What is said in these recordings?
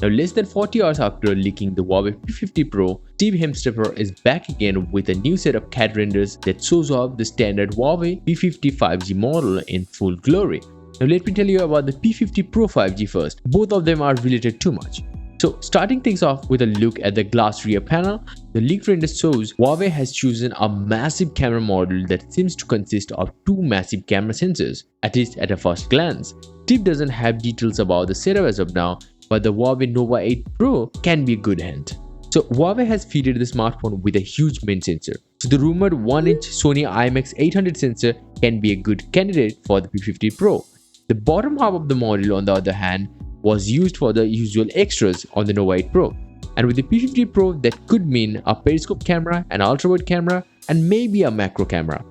Now, less than 40 hours after leaking the Huawei P50 Pro, Steve Hemstepper is back again with a new set of CAD renders that shows off the standard Huawei P50 5G model in full glory. Now, let me tell you about the P50 Pro 5G first. Both of them are related too much. So, starting things off with a look at the glass rear panel, the leaked render shows Huawei has chosen a massive camera module that seems to consist of two massive camera sensors, at least at a first glance. Steve doesn't have details about the setup as of now, but the Huawei Nova 8 Pro can be a good hint. So Huawei has fitted the smartphone with a huge main sensor. So the rumored 1-inch Sony IMX800 sensor can be a good candidate for the P50 Pro. The bottom half of the module, on the other hand, was used for the usual extras on the Nova 8 Pro. And with the P50 Pro, that could mean a periscope camera, an ultra-wide camera, and maybe a macro camera.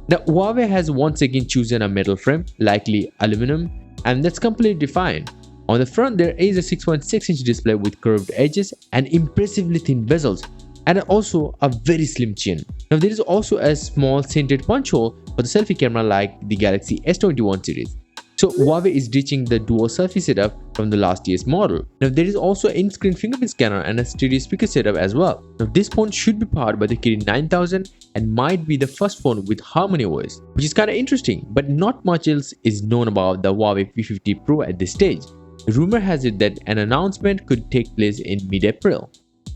Now Huawei has once again chosen a metal frame, likely aluminum, and that's completely fine. On the front, there is a 6.6-inch display with curved edges and impressively thin bezels, and also a very slim chin. Now, there is also a small centered punch hole for the selfie camera like the Galaxy S21 series. So, Huawei is ditching the dual selfie setup from the last year's model. Now, there is also an in-screen fingerprint scanner and a stereo speaker setup as well. Now, this phone should be powered by the Kirin 9000 and might be the first phone with Harmony OS, which is kind of interesting, but not much else is known about the Huawei P50 Pro at this stage. Rumor has it that an announcement could take place in mid-April.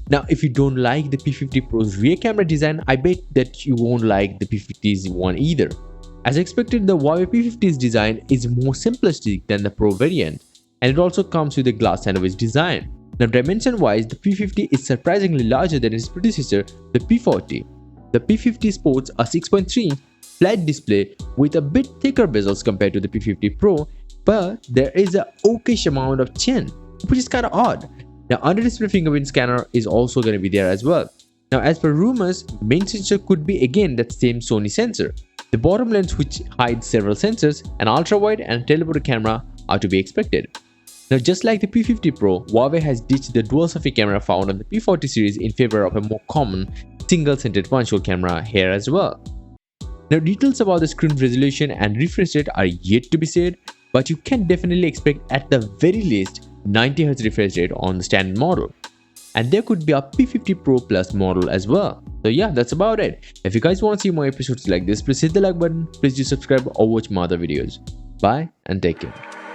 Now, if you don't like the P50 Pro's rear camera design, I bet that you won't like the P50's one either. As expected, the Huawei P50's design is more simplistic than the Pro variant, and it also comes with a glass sandwich design. Now, dimension-wise, the P50 is surprisingly larger than its predecessor, the P40. The P50 sports a 6.3-inch flat display with a bit thicker bezels compared to the P50 Pro, but there is a okayish amount of chin, which is kind of odd. Now, under-display fingerprint scanner is also going to be there as well. Now, as per rumors, main sensor could be again that same Sony sensor. The bottom lens, which hides several sensors, an ultra-wide and teleporter camera are to be expected. Now, just like the P50 Pro, Huawei has ditched the dual selfie camera found on the P40 series in favor of a more common single-centered punch hole camera here as well. Now, details about the screen resolution and refresh rate are yet to be said, but you can definitely expect at the very least 90Hz refresh rate on the standard model. And there could be a P50 Pro Plus model as well. So yeah, that's about it. If you guys want to see more episodes like this, please hit the like button, please do subscribe or watch my other videos. Bye and take care.